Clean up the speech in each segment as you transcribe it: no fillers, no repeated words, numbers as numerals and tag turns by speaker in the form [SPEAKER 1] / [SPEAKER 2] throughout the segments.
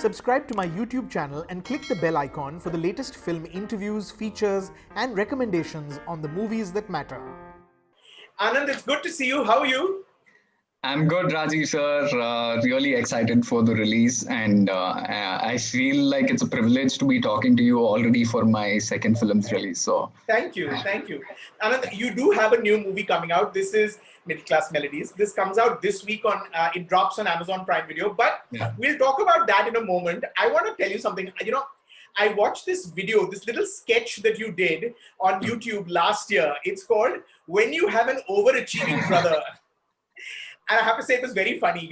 [SPEAKER 1] Subscribe to my YouTube channel and click the bell icon for the latest film interviews, features, and recommendations on the movies that matter.
[SPEAKER 2] Anand, it's good to see you. How are you?
[SPEAKER 3] I'm good, Rajeev sir. Really excited for the release, and I feel like it's a privilege to be talking to you already for my second film's release. So,
[SPEAKER 2] Thank you. Anand, you do have a new movie coming out. This is Class Melodies. This comes out this week it drops on Amazon Prime Video, but we'll talk about that in a moment. I want to tell you something. I watched this video, this little sketch that you did on YouTube last year. It's called When You Have an Overachieving Brother. And I have to say, it was very funny.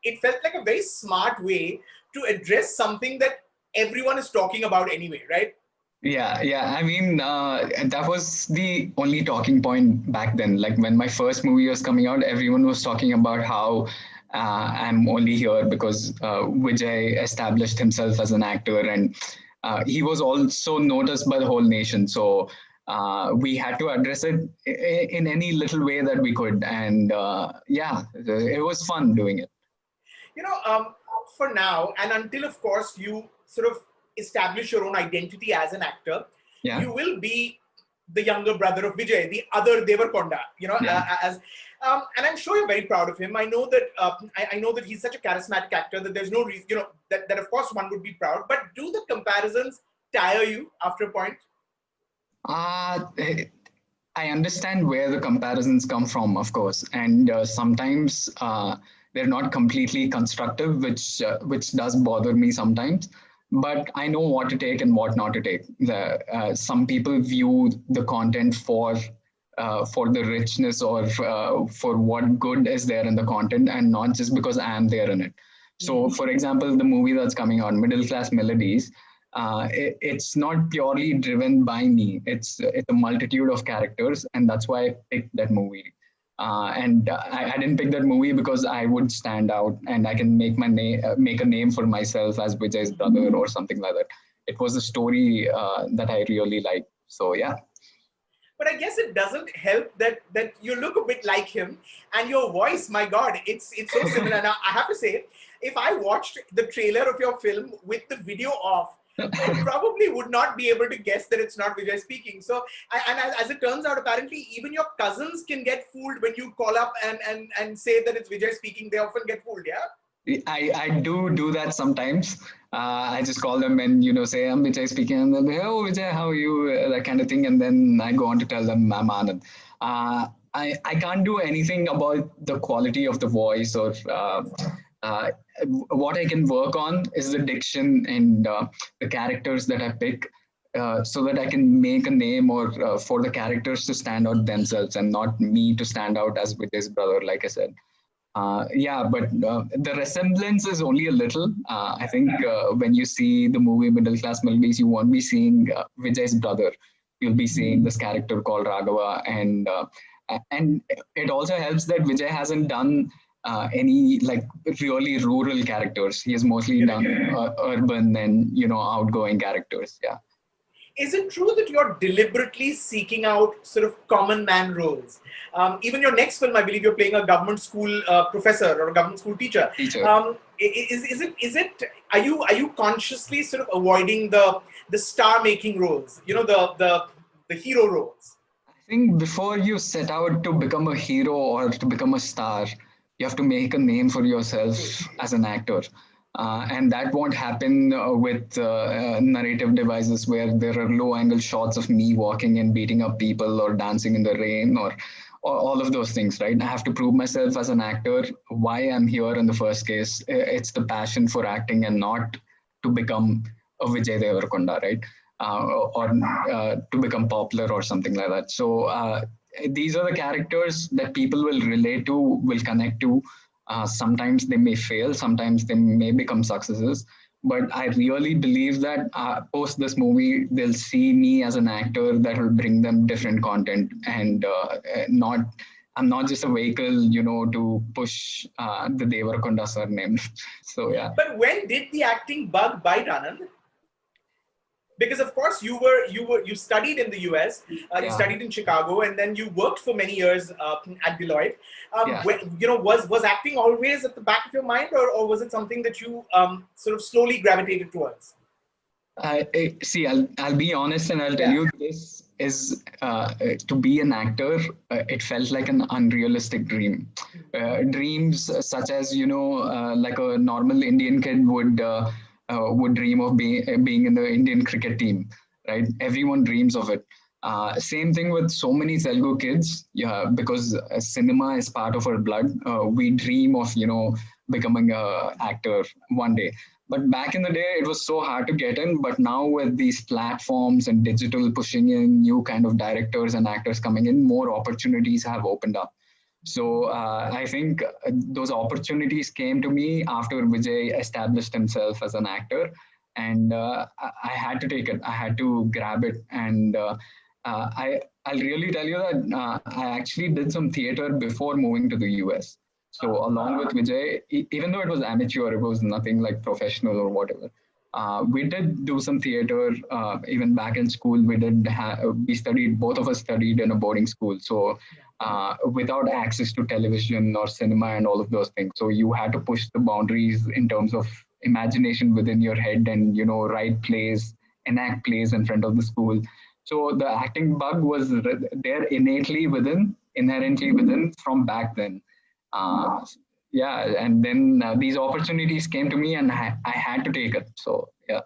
[SPEAKER 2] It felt like a very smart way to address something that everyone is talking about anyway, right?
[SPEAKER 3] Yeah. I mean, that was the only talking point back then. Like when my first movie was coming out, everyone was talking about how I'm only here because Vijay established himself as an actor, and he was also noticed by the whole nation. So we had to address it in any little way that we could. And it was fun doing it.
[SPEAKER 2] For now, and until, of course, you sort of establish your own identity as an actor, you will be the younger brother of Vijay, the other Deverakonda, and I'm sure you're very proud of him. I know that he's such a charismatic actor that there's no reason, that of course one would be proud, but do the comparisons tire you after a point?
[SPEAKER 3] I understand where the comparisons come from, of course, and sometimes they're not completely constructive, which does bother me sometimes. But I know what to take and what not to take. Some people view the content for the richness or for what good is there in the content, and not just because I am there in it. So, for example, the movie that's coming out, Class Melodies, it's not purely driven by me. It's a multitude of characters, and that's why I picked that movie. And I didn't pick that movie because I would stand out and I can make a name for myself as Vijay's brother or something like that. It was a story that I really liked. So yeah.
[SPEAKER 2] But I guess it doesn't help that you look a bit like him, and your voice, my God, it's so similar. Now I have to say, if I watched the trailer of your film with the video off, I probably would not be able to guess that it's not Vijay speaking. So, and as it turns out, apparently even your cousins can get fooled when you call up and say that it's Vijay speaking. They often get fooled, yeah?
[SPEAKER 3] I do that sometimes. I just call them and, say, I'm Vijay speaking. And they'll be, oh, Vijay, how are you? That kind of thing. And then I go on to tell them I'm Anand. I can't do anything about the quality of the voice or what I can work on is the diction and the characters that I pick so that I can make a name or for the characters to stand out themselves and not me to stand out as Vijay's brother, like I said. But the resemblance is only a little. I think when you see the movie Class Melodies, you won't be seeing Vijay's brother. You'll be seeing this character called Raghava, and it also helps that Vijay hasn't done any like really rural characters. He has mostly done urban and outgoing characters. Yeah.
[SPEAKER 2] Is it true that you're deliberately seeking out sort of common man roles? Even your next film, I believe you're playing a government school professor or a government school teacher. Are you consciously sort of avoiding the star making roles? The hero roles.
[SPEAKER 3] I think before you set out to become a hero or to become a star, you have to make a name for yourself as an actor. And that won't happen with narrative devices where there are low angle shots of me walking and beating up people or dancing in the rain or all of those things, right? I have to prove myself as an actor, why I'm here in the first case. It's the passion for acting and not to become a Vijay Deverakonda, right? Or to become popular or something like that. So these are the characters that people will relate to, will connect to. Sometimes they may fail, sometimes they may become successes. But I really believe that post this movie, they'll see me as an actor that will bring them different content and I'm not just a vehicle, to push the Deverakonda surname. So, yeah.
[SPEAKER 2] But when did the acting bug bite, Anand? Because of course you studied in the US, you studied in Chicago, and then you worked for many years at Deloitte. Was acting always at the back of your mind, or was it something that you sort of slowly gravitated towards?
[SPEAKER 3] See, I'll be honest, and I'll tell you, this is to be an actor. It felt like an unrealistic dream. Dreams such as, like a normal Indian kid would dream of being in the Indian cricket team, right? Everyone dreams of it. Same thing with so many Telugu kids, because cinema is part of our blood. We dream of, becoming a actor one day. But back in the day, it was so hard to get in. But now with these platforms and digital pushing in, new kind of directors and actors coming in, more opportunities have opened up. So I think those opportunities came to me after Vijay established himself as an actor, and I had to take it. I had to grab it, and I'll really tell you that I actually did some theater before moving to the US. So along with Vijay, even though it was amateur, it was nothing like professional or whatever. We did do some theater even back in school. We studied, both of us studied in a boarding school. So without access to television or cinema and all of those things. So you had to push the boundaries in terms of imagination within your head and, write plays, enact plays in front of the school. So the acting bug was there inherently within from back then. And then these opportunities came to me, and I had to take it. So yeah.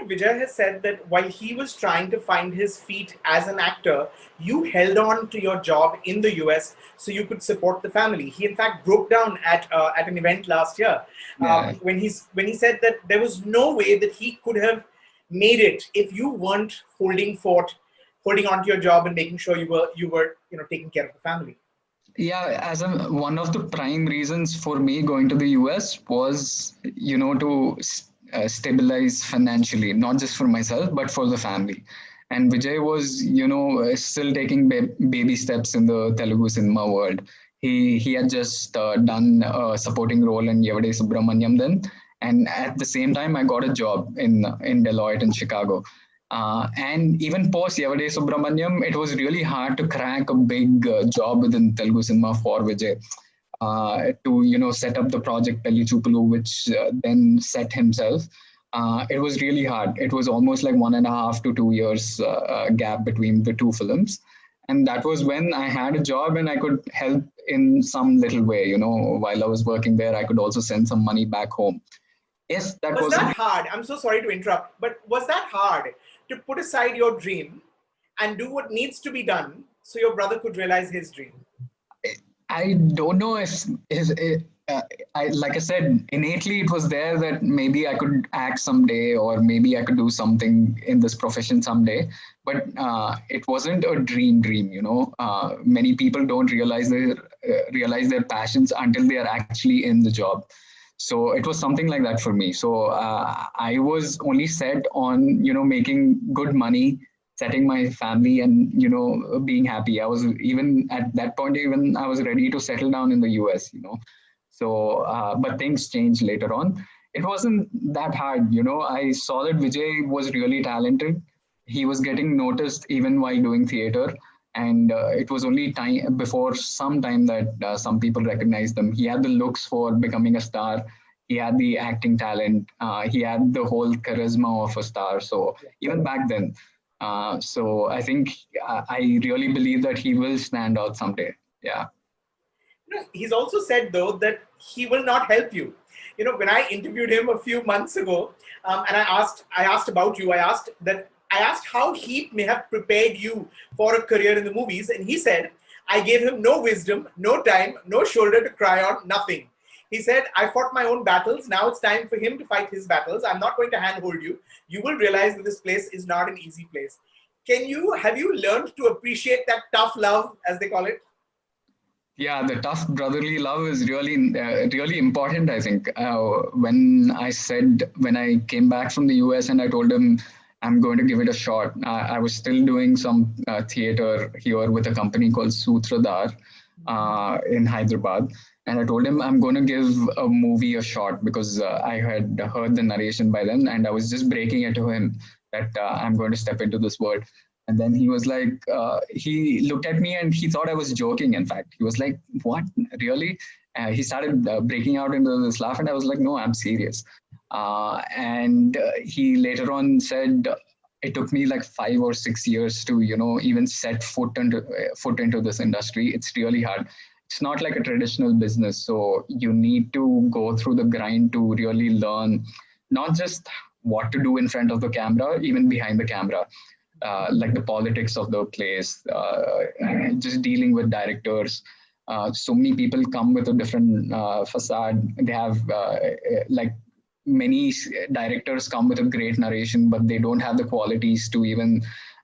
[SPEAKER 2] Vijay has said that while he was trying to find his feet as an actor, you held on to your job in the US so you could support the family. He in fact broke down at an event last year when he said that there was no way that he could have made it if you weren't holding on to your job and making sure you were taking care of the family.
[SPEAKER 3] Yeah, one of the prime reasons for me going to the US was, to stabilize financially, not just for myself, but for the family. And Vijay was, still taking baby steps in the Telugu cinema world. He had just done a supporting role in Yavade Subramanyam then. And at the same time, I got a job in Deloitte in Chicago. And even post Yavade Subramanyam, it was really hard to crack a big job within Telugu cinema for Vijay to set up the project Pelli Chupulu, which then set himself. It was really hard. It was almost like 1.5 to 2 years gap between the two films. And that was when I had a job and I could help in some little way. While I was working there, I could also send some money back home. Yes, that was
[SPEAKER 2] that hard? I'm so sorry to interrupt, but was that hard to put aside your dream and do what needs to be done so your brother could realize his dream?
[SPEAKER 3] I don't know if like I said, innately it was there that maybe I could act someday, or maybe I could do something in this profession someday. But it wasn't a dream. Many people don't realize their passions until they are actually in the job. So it was something like that for me. So I was only set on, making good money, setting my family, and, being happy. I was even at that point, I was ready to settle down in the US, So, but things changed later on. It wasn't that hard. I saw that Vijay was really talented. He was getting noticed even while doing theater. And it was only some time that some people recognized him. He had the looks for becoming a star. He had the acting talent. He had the whole charisma of a star. So even back then, so I think I really believe that he will stand out someday. Yeah.
[SPEAKER 2] He's also said though that he will not help you. When I interviewed him a few months ago, and I asked about you. I asked how he may have prepared you for a career in the movies. And he said, I gave him no wisdom, no time, no shoulder to cry on, nothing. He said, I fought my own battles. Now it's time for him to fight his battles. I'm not going to handhold you. You will realize that this place is not an easy place. Have you learned to appreciate that tough love, as they call it?
[SPEAKER 3] Yeah, the tough brotherly love is really important, I think. When I came back from the US and I told him, I'm going to give it a shot. I was still doing some theater here with a company called Sutradhar in Hyderabad. And I told him I'm going to give a movie a shot because I had heard the narration by then, and I was just breaking it to him that I'm going to step into this world. And then he was like, he looked at me and he thought I was joking. In fact, he was like, what, really? He started breaking out into this laugh, and I was like, no, I'm serious. And he later on said, it took me like 5 or 6 years to, even set foot into this industry. It's really hard. It's not like a traditional business. So you need to go through the grind to really learn not just what to do in front of the camera, even behind the camera. Like the politics of the place, just dealing with directors. So many people come with a different facade. They have like many directors come with a great narration, but they don't have the qualities to even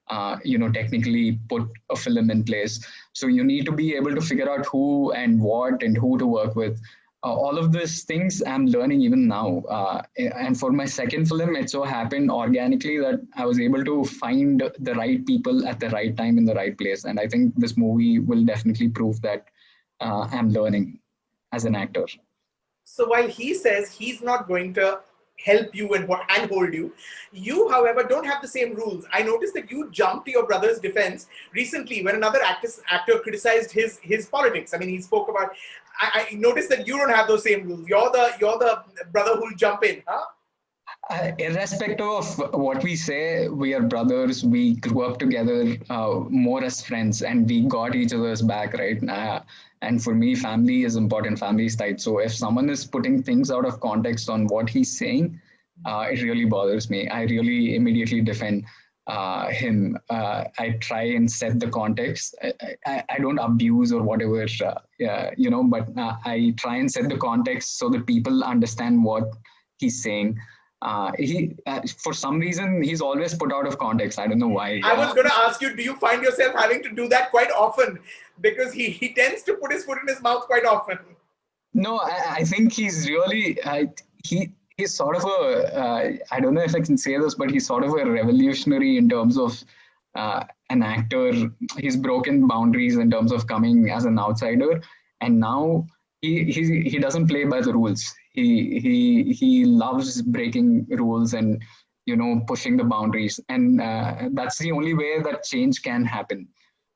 [SPEAKER 3] technically put a film in place. So you need to be able to figure out who and what and who to work with. All of these things I'm learning even now. And for my second film, it so happened organically that I was able to find the right people at the right time in the right place. And I think this movie will definitely prove that I'm learning as an actor.
[SPEAKER 2] So while he says he's not going to help you and handhold you, you, however, don't have the same rules. I noticed that you jumped to your brother's defense recently when another actor criticized his politics. I mean, he spoke about. I noticed that you don't have those same rules. You're the brother who'll jump in, huh?
[SPEAKER 3] Irrespective of what we say, we are brothers. We grew up together more as friends, and we got each other's back, right? And for me, family is important. Family is tight. So if someone is putting things out of context on what he's saying, it really bothers me. I really immediately defend him. I try and set the context. I don't abuse or whatever, but I try and set the context so that people understand what he's saying. For some reason, he's always put out of context. I don't know why.
[SPEAKER 2] I was going to ask you, do you find yourself having to do that quite often? Because he tends to put his foot in his mouth quite often.
[SPEAKER 3] No, I think he's really, he's sort of I don't know if I can say this, but he's sort of a revolutionary in terms of an actor. He's broken boundaries in terms of coming as an outsider. And now he doesn't play by the rules. He loves breaking rules and, pushing the boundaries. And that's the only way that change can happen.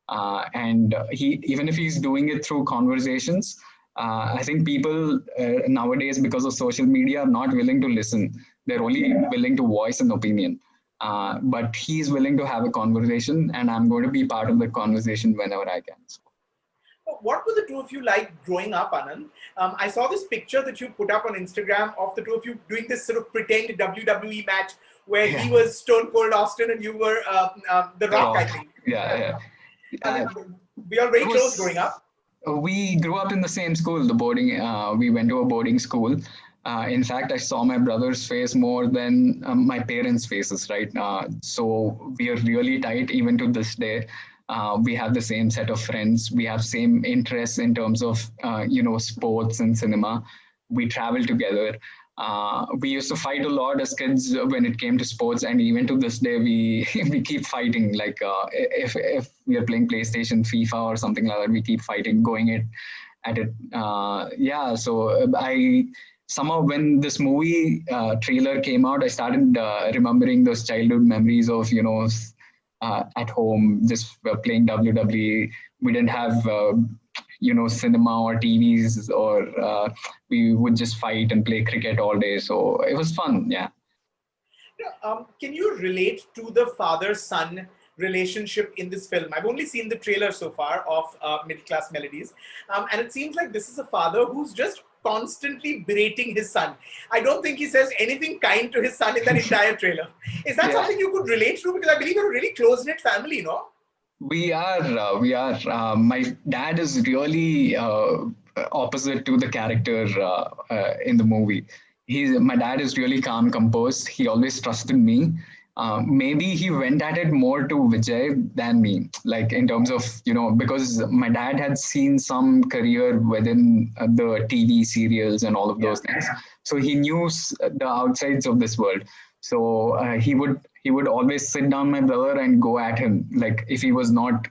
[SPEAKER 3] And even if he's doing it through conversations, I think people nowadays, because of social media, are not willing to listen. They're only willing to voice an opinion. But he's willing to have a conversation, and I'm going to be part of the conversation whenever I can. So.
[SPEAKER 2] What were the two of you like growing up, Anand? I saw this picture that you put up on Instagram of the two of you doing this sort of pretend WWE match where he was Stone Cold Austin and you were The Rock, I think.
[SPEAKER 3] Yeah.
[SPEAKER 2] We are very close growing up.
[SPEAKER 3] We grew up in the same school, we went to a boarding school. In fact, I saw my brother's face more than my parents' faces, right? So we are really tight even to this day. We have the same set of friends. We have same interests in terms of, sports and cinema. We travel together. We used to fight a lot as kids when it came to sports, and even to this day, we keep fighting. Like if we are playing PlayStation, FIFA, or something like that, we keep fighting, going at it. So I somehow, when this movie trailer came out, I started remembering those childhood memories of at home just playing WWE. We didn't have cinema or TVs, or we would just fight and play cricket all day. So it was fun. Yeah.
[SPEAKER 2] Can you relate to the father-son relationship in this film? I've only seen the trailer so far of Class Melodies, and it seems like this is a father who's just constantly berating his son. I don't think he says anything kind to his son in that entire trailer. Is that something you could relate to? Because I believe you're a really close-knit family, no?
[SPEAKER 3] We are. My dad is really opposite to the character in the movie. My dad is really calm, composed. He always trusted me. Maybe he went at it more to Vijay than me, like in terms of, because my dad had seen some career within the TV serials and all of those things. So he knew the outsides of this world. So he would always sit down my brother and go at him. Like if he was not,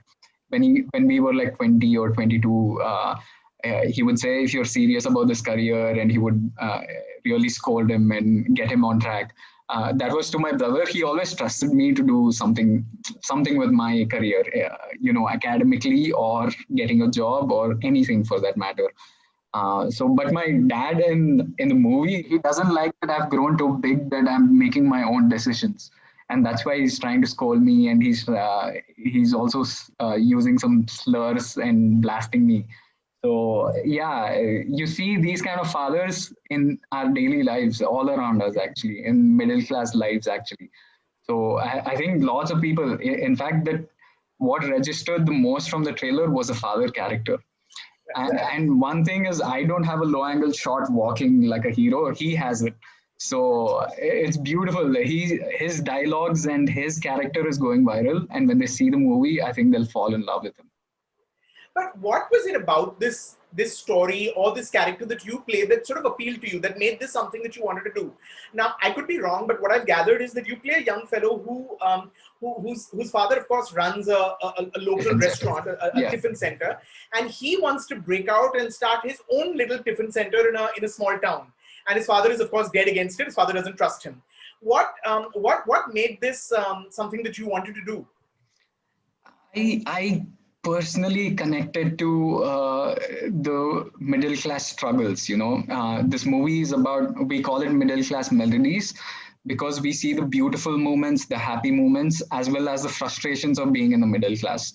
[SPEAKER 3] when we were like 20 or 22, he would say, if you're serious about this career, and he would really scold him and get him on track. That was to my brother. He always trusted me to do something with my career, academically or getting a job or anything for that matter. But my dad in the movie, he doesn't like that I've grown too big, that I'm making my own decisions, and that's why he's trying to scold me, and he's also using some slurs and blasting me. So yeah, you see these kind of fathers in our daily lives all around us, actually, in middle class lives, actually. So I think lots of people, in fact, that what registered the most from the trailer was a father character. And one thing is, I don't have a low angle shot walking like a hero. He has it. So it's beautiful. His dialogues and his character is going viral. And when they see the movie, I think they'll fall in love with him.
[SPEAKER 2] But what was it about this story or this character that you play that sort of appealed to you, that made this something that you wanted to do? Now, I could be wrong, but what I've gathered is that you play a young fellow whose father, of course, runs a local restaurant, a tiffin center, and he wants to break out and start his own little tiffin center in a small town. And his father is, of course, dead against it. His father doesn't trust him. What made this something that you wanted to do?
[SPEAKER 3] I personally connected to the middle class struggles. This movie is about, we call it middle class melodies, because we see the beautiful moments, the happy moments, as well as the frustrations of being in the middle class.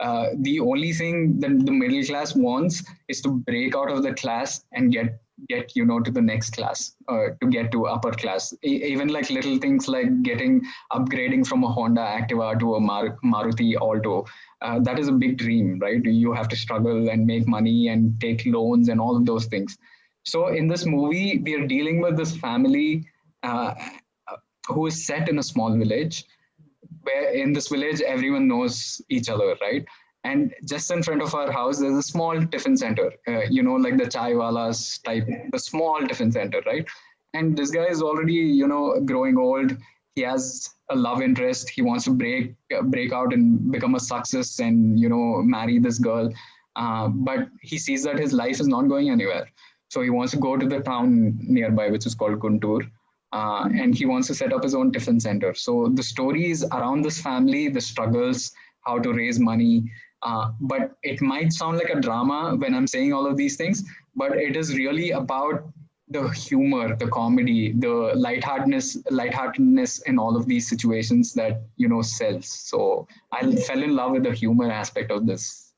[SPEAKER 3] The only thing that the middle class wants is to break out of the class and get to the next class, to get to upper class. Even like little things like upgrading from a Honda Activa to a Maruti Alto. That is a big dream, right? You have to struggle and make money and take loans and all of those things. So in this movie, we are dealing with this family who is set in a small village, where in this village, everyone knows each other, right? And just in front of our house, there's a small tiffin center, like the chai walas type, the small tiffin center, right? And this guy is already, growing old. He has a love interest. He wants to break out and become a success and, marry this girl. But he sees that his life is not going anywhere. So he wants to go to the town nearby, which is called Guntur. And he wants to set up his own tiffin center. So the story is around this family, the struggles, how to raise money. But it might sound like a drama when I'm saying all of these things, but it is really about the humor, the comedy, the lightheartedness in all of these situations that, sells. So I fell in love with the humor aspect of this.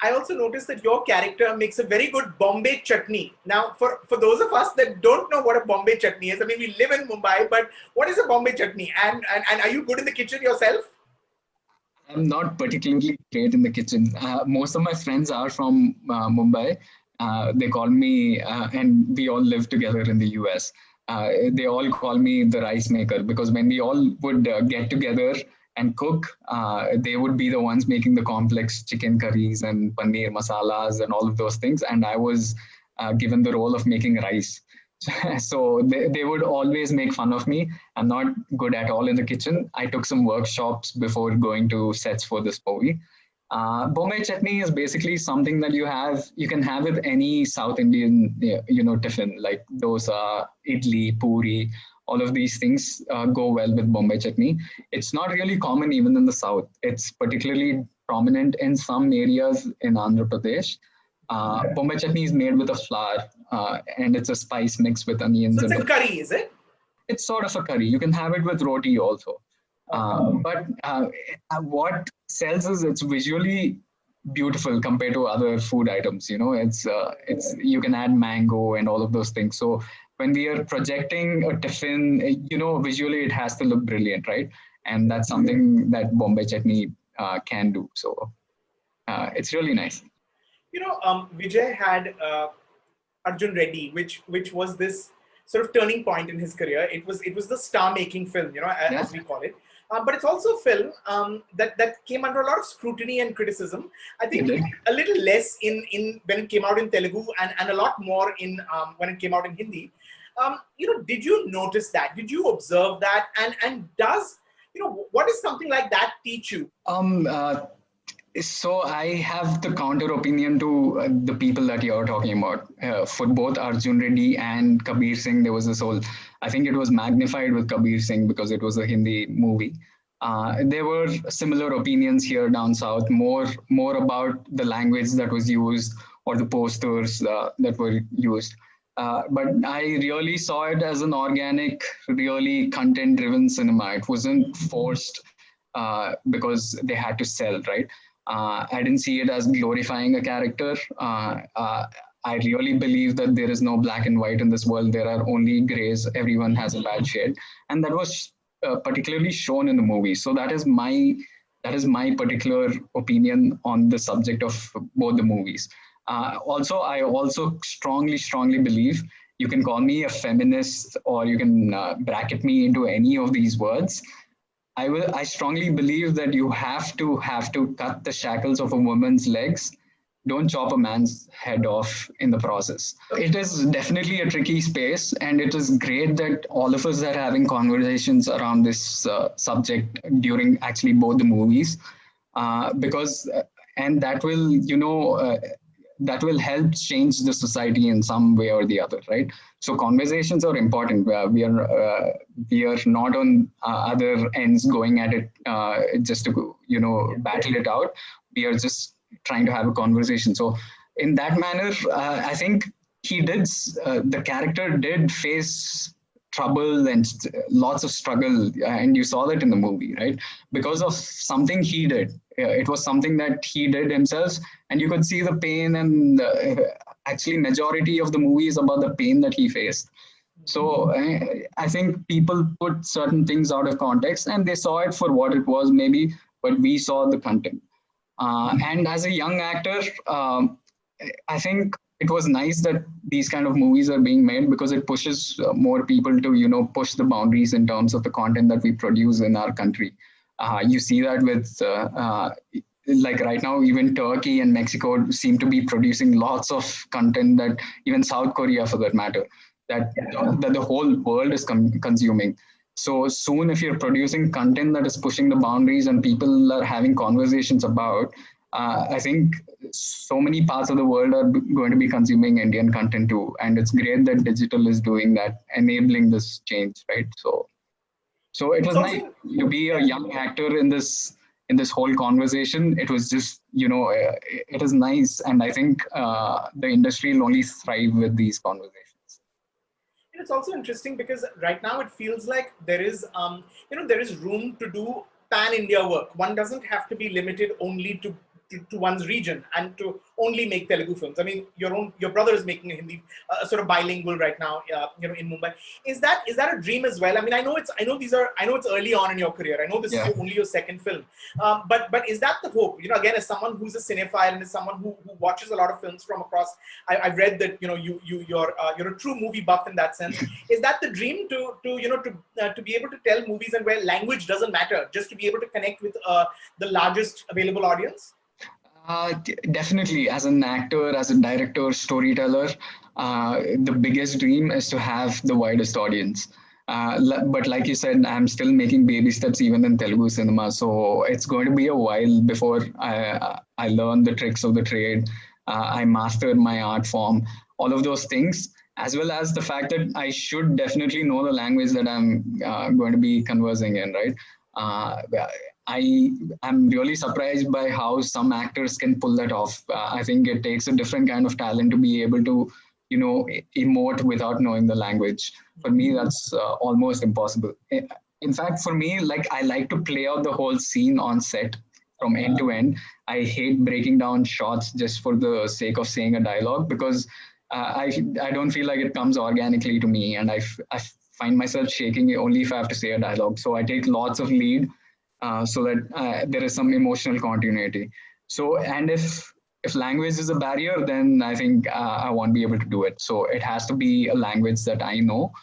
[SPEAKER 2] I also noticed that your character makes a very good Bombay chutney. Now, for those of us that don't know what a Bombay chutney is, I mean, we live in Mumbai, but what is a Bombay chutney? And are you good in the kitchen yourself?
[SPEAKER 3] I'm not particularly great in the kitchen. Most of my friends are from Mumbai. They call me, and we all live together in the US. They all call me the rice maker, because when we all would get together and cook, they would be the ones making the complex chicken curries and paneer masalas and all of those things. And I was given the role of making rice. So they would always make fun of me. I'm not good at all in the kitchen. I took some workshops before going to sets for this movie. Bombay chutney is basically something that you can have with any South Indian, tiffin, like dosa, idli, puri. All of these things go well with Bombay chutney. It's not really common even in the South. It's particularly prominent in some areas in Andhra Pradesh. Bombay chutney is made with a flour, and it's a spice mix with onions.
[SPEAKER 2] So it's a curry, is it?
[SPEAKER 3] It's sort of a curry. You can have it with roti also. But what sells is it's visually beautiful compared to other food items. It's you can add mango and all of those things. So when we are projecting a tiffin, visually it has to look brilliant, right? And that's something that Bombay chutney can do. So it's really nice.
[SPEAKER 2] Vijay had Arjun Reddy, which was this sort of turning point in his career. It was the star-making film, as we call it. But it's also a film that came under a lot of scrutiny and criticism. I think a little less in when it came out in Telugu and a lot more in when it came out in Hindi. Did you notice that? Did you observe that? And does what does something like that teach you?
[SPEAKER 3] So I have the counter opinion to the people that you're talking about. For both Arjun Reddy and Kabir Singh, there was this whole I think it was magnified with Kabir Singh because it was a Hindi movie. There were similar opinions here down south, more about the language that was used or the posters that were used. But I really saw it as an organic, really content-driven cinema. It wasn't forced because they had to sell, right? I didn't see it as glorifying a character. I really believe that there is no black and white in this world. There are only grays. Everyone has a bad shade, and that was particularly shown in the movie. So that is my particular opinion on the subject of both the movies. Also, I also strongly believe, you can call me a feminist or you can bracket me into any of these words. I strongly believe that you have to cut the shackles of a woman's legs. Don't chop a man's head off in the process. It is definitely a tricky space, and it is great that all of us are having conversations around this subject during actually both the movies, because and that will, that will help change the society in some way or the other, right? So conversations are important. We are not on other ends going at it just to battle it out. We are just trying to have a conversation. So in that manner, I think the character did face trouble and lots of struggle, and you saw that in the movie, right? Because of something he did. It was something that he did himself, and you could see the pain, and actually majority of the movie is about the pain that he faced. So I think people put certain things out of context, and they saw it for what it was maybe, but we saw the content. And as a young actor, I think it was nice that these kind of movies are being made, because it pushes more people to, push the boundaries in terms of the content that we produce in our country. You see that with, like right now, even Turkey and Mexico seem to be producing lots of content that even South Korea, for that matter, that the whole world is consuming. So soon, if you're producing content that is pushing the boundaries and people are having conversations about, I think so many parts of the world are going to be consuming Indian content too. And it's great that digital is doing that, enabling this change, right? So it was nice to be a young actor in this whole conversation. It was just, it is nice. And I think the industry will only thrive with these conversations.
[SPEAKER 2] It's also interesting because right now it feels like there is, there is room to do pan-India work. One doesn't have to be limited only to one's region and to only make Telugu films. I mean, your brother is making a Hindi sort of bilingual right now, in Mumbai. Is that a dream as well? I mean, I know it's early on in your career. I know this is only your second film, but is that the hope? Again, as someone who's a cinephile and as someone who watches a lot of films from across, I've read that you're a true movie buff in that sense. Is that the dream to be able to tell movies and where language doesn't matter, just to be able to connect with the largest available audience?
[SPEAKER 3] Definitely, as an actor, as a director, storyteller, the biggest dream is to have the widest audience. But like you said, I'm still making baby steps even in Telugu cinema. So it's going to be a while before I learn the tricks of the trade. I master my art form, all of those things, as well as the fact that I should definitely know the language that I'm going to be conversing in, right? I'm really surprised by how some actors can pull that off. I think it takes a different kind of talent to be able to, emote without knowing the language. For me, that's almost impossible. In fact, for me, I like to play out the whole scene on set from end to end. I hate breaking down shots just for the sake of saying a dialogue, because I don't feel like it comes organically to me, and I find myself shaking only if I have to say a dialogue. So I take lots of lead, so that there is some emotional continuity. So, and if language is a barrier, then I think I won't be able to do it. So it has to be a language that I know,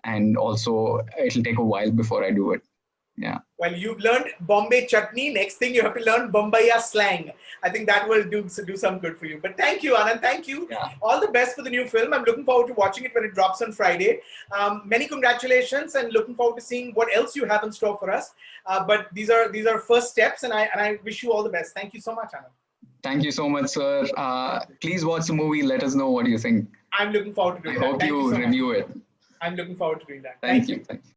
[SPEAKER 3] and also it'll take a while before I do it. Yeah.
[SPEAKER 2] Well, you've learned Bombay chutney. Next thing you have to learn Bombaya slang. I think that will do some good for you. But thank you, Anand. Thank you. Yeah. All the best for the new film. I'm looking forward to watching it when it drops on Friday. Many congratulations, and looking forward to seeing what else you have in store for us. But these are first steps, and I wish you all the best. Thank you so much, Anand.
[SPEAKER 3] Thank you so much, sir. Please watch the movie. Let us know what you think.
[SPEAKER 2] I'm looking forward to doing that.
[SPEAKER 3] I hope you review it.
[SPEAKER 2] I'm looking forward to doing that.
[SPEAKER 3] Thank you.